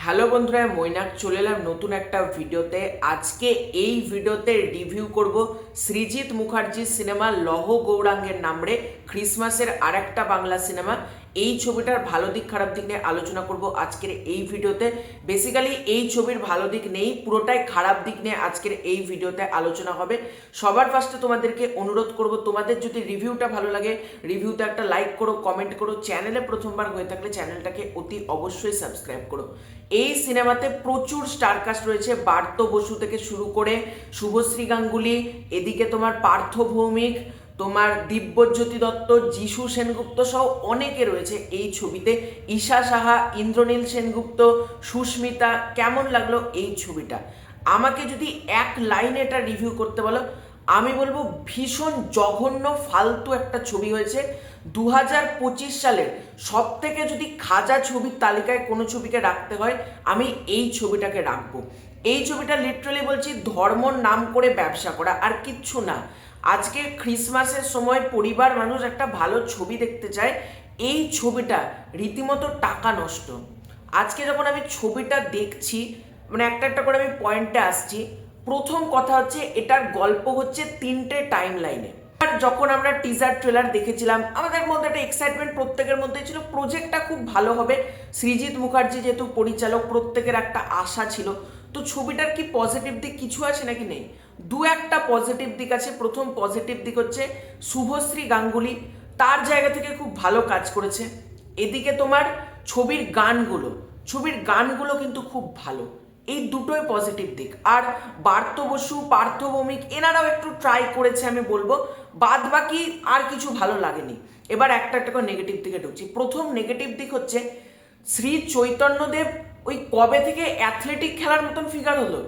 Hello বন্ধুরা, মৈনাক চলে এলাম নতুন একটা ভিডিওতে। আজকে এই ভিডিওতে রিভিউ করব সৃজিত মুখার্জির সিনেমা লহ গৌরাঙ্গের নামরে, ক্রিসমাসের আরেকটা বাংলা সিনেমা। এই ছবিটার ভালো দিক খারাপ দিক নিয়ে আলোচনা করব আজকের এই ভিডিওতে। বেসিক্যালি এই ছবির ভালো দিক নেই, পুরোটাই খারাপ দিক নিয়ে আজকের এই ভিডিওতে আলোচনা হবে। সবার ফার্স্টে তোমাদেরকে অনুরোধ করব, তোমাদের যদি রিভিউটা ভালো লাগে রিভিউতে একটা লাইক করো, কমেন্ট করো। চ্যানেলে প্রথমবার হয়ে থাকলে চ্যানেলটাকে অতি অবশ্যই সাবস্ক্রাইব করো। এই সিনেমাতে প্রচুর স্টারকাস্ট রয়েছে, বার্ত বসু থেকে শুরু করে শুভশ্রী গাঙ্গুলি, এদিকে তোমার পার্থ ভৌমিক, তোমার দিব্যজ্যোতি দত্ত, যিশু সেনগুপ্ত সহ অনেকে রয়েছে এই ছবিতে। ঈশা সাহা, ইন্দ্রনীল সেনগুপ্ত, সুস্মিতা। কেমন লাগলো এই ছবিটা? আমাকে যদি এক লাইনে এটা রিভিউ করতে বলো, আমি বলবো ভীষণ জঘন্য ফালতু একটা ছবি হয়েছে। 2025 সালের সব থেকে যদি খাজা ছবির তালিকায় কোনো ছবিকে রাখতে হয়, আমি এই ছবিটাকে রাখবো। এই ছবিটা লিটারালি বলছি ধর্মর নাম করে ব্যবসা করা, আর কিচ্ছু না। আজকে ক্রিসমাসের সময় পরিবার মানুষ একটা ভালো ছবি দেখতে চায়, এই ছবিটা রীতিমতো টাকা নষ্ট। আজকে যখন আমি ছবিটা দেখছি, মানে একটা একটা করে আমি পয়েন্টে আসছি। প্রথম কথা হচ্ছে, এটার গল্প হচ্ছে তিনটে টাইম লাইনে। আর যখন আমরা টিজার ট্রেলার দেখেছিলাম, আমাদের মধ্যে একটা এক্সাইটমেন্ট প্রত্যেকের মধ্যে ছিল, প্রজেক্টটা খুব ভালো হবে। সৃজিত মুখার্জি যেহেতু পরিচালক, প্রত্যেকের একটা আশা ছিল। তো ছবিটার কি পজিটিভ দিক কিছু আছে নাকি নেই? দু একটা পজিটিভ দিক আছে। প্রথম পজিটিভ দিক হচ্ছে শুভশ্রী গাঙ্গুলি তার জায়গা থেকে খুব ভালো কাজ করেছে। এদিকে তোমার ছবির গানগুলো কিন্তু খুব ভালো। এই দুটোই পজিটিভ দিক। আর বার্ত বসু, পার্থ ভৌমিক এনারাও একটু ট্রাই করেছে আমি বলবো, বাদ বাকি আর কিছু ভালো লাগেনি। এবার একটা একটা করে নেগেটিভ দিকে ঢুকছি। প্রথম নেগেটিভ দিক হচ্ছে, শ্রী চৈতন্যদেব ওই কবে থেকে অ্যাথলেটিক খেলার মতন ফিগার হলো?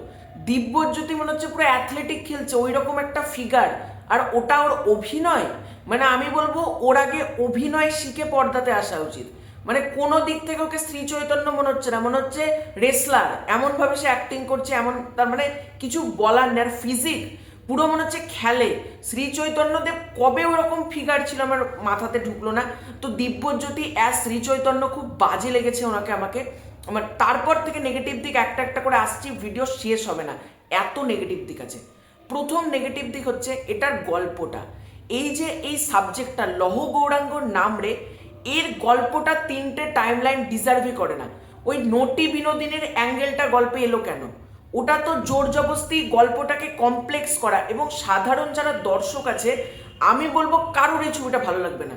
দিব্যজ্যোতি মনে হচ্ছে পুরো অ্যাথলেটিক খেলছে, ওই রকম একটা ফিগার। আর ওটা ওর অভিনয়, মানে আমি বলবো ওর আগে অভিনয় শিখে পর্দাতে আসা উচিত। মানে কোনো দিক থেকে ওকে শ্রী চৈতন্য মনে হচ্ছে না, মনে হচ্ছে রেসলার। এমনভাবে সে অ্যাক্টিং করছে, এমন তার মানে কিছু বলার নেই। আর ফিজিক পুরো মনে হচ্ছে খেলে। শ্রী চৈতন্যদেব কবে ওরকম ফিগার ছিল আমার মাথাতে ঢুকলো না। তো দিব্যজ্যোতি অ্যাজ শ্রী চৈতন্য খুব বাজে লেগেছে ওনাকে আমাকে। আমার তারপর থেকে নেগেটিভ দিক একটা একটা করে আসছি, ভিডিও শেষ হবে না, এত নেগেটিভ দিক আছে। প্রথম নেগেটিভ দিক হচ্ছে এটার গল্পটা। এই যে এই সাবজেক্টটা লহ গৌরাঙ্গর নাম রে, এর গল্পটা তিনটে টাইমলাইন ডিজার্ভই করে না। ওই নটি বিনোদিনীর অ্যাঙ্গেলটা গল্পে এলো কেন? ওটা তো জোর জবস্তি গল্পটাকে কমপ্লেক্স করা, এবং সাধারণ যারা দর্শক আছে আমি বলবো কারোর এই ছবিটা ভালো লাগবে না।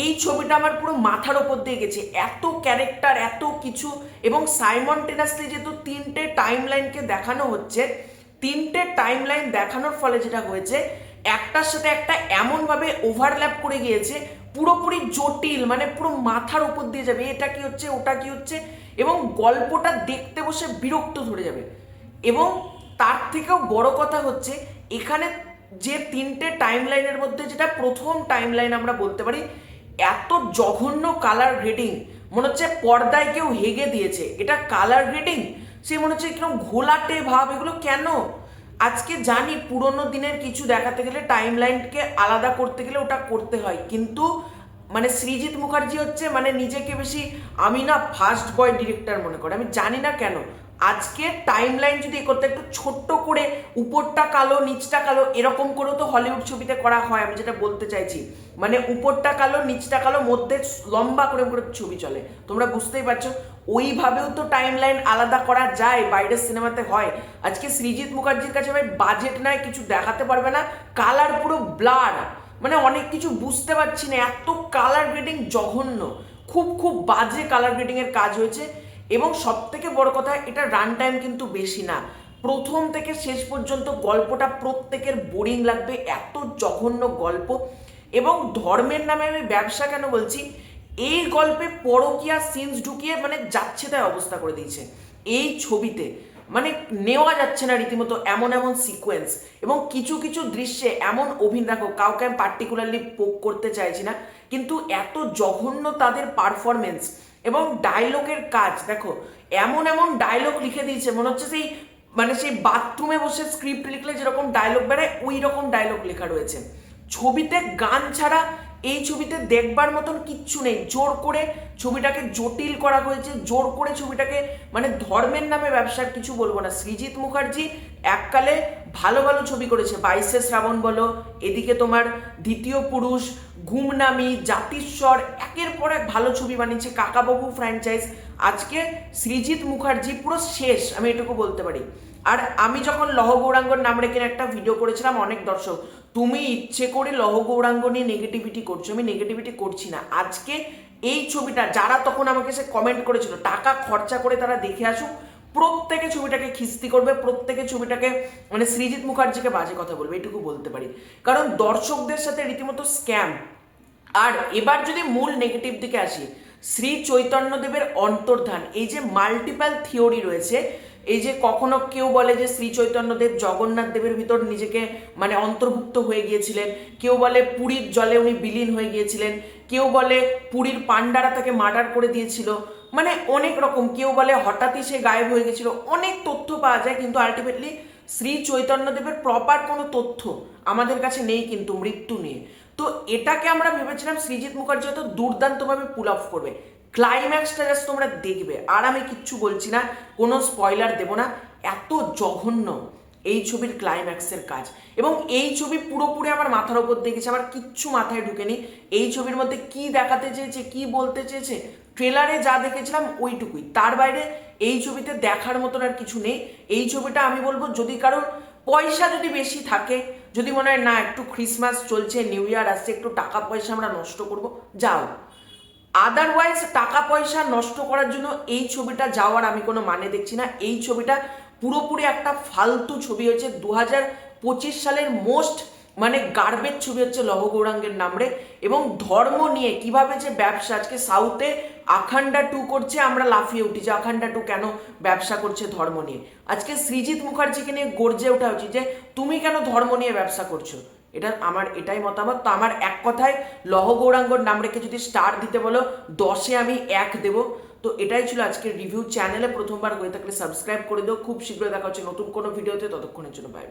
এই ছবিটা আমার পুরো মাথার ওপর দিয়ে গেছে, এত ক্যারেক্টার, এত কিছু, এবং সাইমনটেনাসলি যেহেতু তিনটে টাইম লাইনকে দেখানো হচ্ছে, তিনটে টাইম লাইন দেখানোর ফলে যেটা হয়েছে, একটার সাথে একটা এমনভাবে ওভারল্যাপ করে গিয়েছে, পুরোপুরি জটিল, মানে পুরো মাথার উপর দিয়ে যাবে এটা কি হচ্ছে ওটা কি হচ্ছে, এবং গল্পটা দেখতে বসে বিরক্ত ধরে যাবে। এবং তার থেকেও বড় কথা হচ্ছে, এখানে যে তিনটে টাইম লাইনের মধ্যে যেটা প্রথম টাইম লাইন আমরা বলতে পারি, এত জঘন্য কালার গ্রেডিং, মনে হচ্ছে পর্দায় কেউ হেগে দিয়েছে। এটা কালার গ্রেডিং, সে মনে হচ্ছে কিরকম ঘোলাটে ভাব। এগুলো কেন? আজকে জানি পুরোনো দিনের কিছু দেখাতে গেলে টাইম লাইনকে আলাদা করতে গেলে ওটা করতে হয়, কিন্তু মানে সৃজিত মুখার্জি হচ্ছে মানে নিজেকে বেশি আমি না ফার্স্ট বয় ডিরেক্টর মনে করে, আমি জানি না কেন। আজকে টাইম লাইন যদি করতে একটু ছোট্ট করে, উপরটা কালো নিচটা কালো এরকম করেও তো হলিউড ছবিতে করা হয়। আমি যেটা বলতে চাইছি, মানে উপরটা কালো নিচটা কালো, মধ্যে লম্বা করে করে ছবি চলে, তোমরা বুঝতেই পারছো। ওইভাবেও তো টাইম লাইন আলাদা করা যায়, বাইরের সিনেমাতে হয়। আজকে সৃজিত মুখার্জির কাছে ভাই বাজেট নাই, কিছু দেখাতে পারবে না, কালার পুরো ব্লার, মানে অনেক কিছু বুঝতে পারছি না, এত কালার গ্রেডিং জঘন্য, খুব খুব বাজে কালার গ্রেডিং এর কাজ হয়েছে। এবং সব থেকে বড় কথা, এটা রান টাইম কিন্তু বেশি না। প্রথম থেকে শেষ পর্যন্ত গল্পটা প্রত্যেকের বোরিং লাগবে, এত জঘন্য গল্প। এবং ধর্মের নামে আমি ব্যবসা কেন বলছি, এই গল্পে পরকীয়া সিনস ঢুকিয়ে মানে যাচ্ছে তাই অবস্থা করে দিয়েছে এই ছবিতে। মানে নেওয়া যাচ্ছে না রীতিমতো এমন এমন সিকোয়েন্স, এবং কিছু কিছু দৃশ্যে এমন অভিনয়, দেখো কাউকে আমি পার্টিকুলারলি পোক করতে চাইছি না, কিন্তু এত জঘন্য তাদের পারফরমেন্স এবং ডায়লগের কাজ। দেখো এমন এমন ডায়লগ লিখে দিয়েছে, মনে হচ্ছে সেই মানে সেই বাথরুমে বসে স্ক্রিপ্ট লিখলে যেরকম ডায়লগ বেড়ায় ওই রকম ডায়লগ লেখা রয়েছে। ছবিতে গান ছাড়া এই ছবিতে দেখবার মতন কিচ্ছু নেই। জোর করে ছবিটাকে জটিল করা হয়েছে, জোর করে ছবিটাকে মানে ধর্মের নামে ব্যবসার কিছু বলবো না। সৃজিত মুখার্জি এককালে ভালো ভালো ছবি করেছে, 22শে শ্রাবণ বলো, এদিকে তোমার দ্বিতীয় পুরুষ, গুমনামি, জাতিস্বর, একের পর এক ভালো ছবি বানিয়েছে, কাকাবাবু ফ্র্যাঞ্চাইজ। আজকে সৃজিত মুখার্জি পুরো শেষ, আমি এটুকু বলতে পারি। আর আমি যখন লহ গৌরাঙ্গর নাম রেখে একটা ভিডিও করেছিলাম, অনেক দর্শক তুমি ইচ্ছে করে লহ গৌরাঙ্গ নিয়ে নেগেটিভিটি করছো, আমি নেগেটিভিটি করছি না। আজকে এই ছবিটা যারা তখন আমাকে সে কমেন্ট করেছিল, টাকা খরচা করে তারা দেখে আসুক, প্রত্যেকে ছবিটাকে খিস্তি করবে, প্রত্যেকে ছবিটাকে মানে সৃজিত মুখার্জিকে বাজে কথা বলবে, এটুকু বলতে পারি। কারণ দর্শকদের সাথে রীতিমতো স্ক্যাম। আর এবার যদি মূল নেগেটিভ দিকে আসি, শ্রী চৈতন্যদেবের অন্তর্ধান, এই যে মাল্টিপল থিওরি রয়েছে, এই যে কখনো কেউ বলে যে শ্রী চৈতন্যদেব জগন্নাথ দেবের ভিতর নিজেকে মানে অন্তর্ভুক্ত হয়ে গিয়েছিলেন, কেউ বলে পুরীর জলে উনি বিলীন হয়ে গিয়েছিলেন, কেউ বলে পুরীর পান্ডারা তাকে মার্ডার করে দিয়েছিল, মানে অনেক রকম, কেউ বলে হঠাৎই সে গায়েব হয়ে গেছিল, অনেক তথ্য পাওয়া যায়, কিন্তু আলটিমেটলি শ্রী চৈতন্যদেবের প্রপার কোনো তথ্য আমাদের কাছে নেই কিন্তু মৃত্যু নিয়ে। তো এটাকে আমরা ভেবেছিলাম সৃজিত মুখার্জি হয়তো দুর্দান্তভাবে পুল অফ করবে। ক্লাইম্যাক্সটা জাস্ট তোমরা দেখবে, আর আমি কিচ্ছু বলছি না, কোনো স্পয়লার দেব না। এত জঘন্য এই ছবির ক্লাইম্যাক্সের কাজ, এবং এই ছবি পুরোপুরি আমার মাথার উপর দেখেছে, আমার কিচ্ছু মাথায় ঢুকেনি এই ছবির মধ্যে কি দেখাতে চেয়েছে, কি বলতে চেয়েছে। ট্রেলারে যা দেখেছিলাম ওইটুকুই, তার বাইরে এই ছবিতে দেখার মতন আর কিছু নেই। এই ছবিটা আমি বলবো যদি কারোর পয়সা যদি বেশি থাকে, যদি মনে হয় না একটু ক্রিসমাস চলছে, নিউ ইয়ার আসছে, একটু টাকা পয়সা আমরা নষ্ট করব, যাও। আদারওয়াইজ টাকা পয়সা নষ্ট করার জন্য এই ছবিটা যাওয়ার আমি কোনো মানে দেখছি না। এই ছবিটা পুরোপুরি একটা ফালতু ছবি হয়েছে। 2025 সালের মোস্ট মানে গার্বেজ ছবি হচ্ছে লহ গৌরাঙ্গের নামরে। এবং ধর্ম নিয়ে কিভাবে যে ব্যবসা, আজকে সাউথে আখান্ডা 2 করছে, আমরা লাফিয়ে উঠি যে আখান্ডা 2 কেন ব্যবসা করছে ধর্ম নিয়ে। আজকে সৃজিত মুখার্জিকে নিয়ে গর্জে ওঠা উচিত যে তুমি কেন ধর্ম নিয়ে ব্যবসা করছো। এটা আমার এটাই মতামত। তো আমার এক কথায় লহ গৌরাঙ্গর নাম রেখে যদি স্টার দিতে বলো 10-এ আমি 1 দেব। তো এটাই ছিল আজকের রিভিউ। চ্যানেলে প্রথমবার হয়ে থাকলে সাবস্ক্রাইব করে দিও। খুব শীঘ্রই দেখা হচ্ছে নতুন কোনো ভিডিওতে, ততক্ষণের জন্য বাই বাই।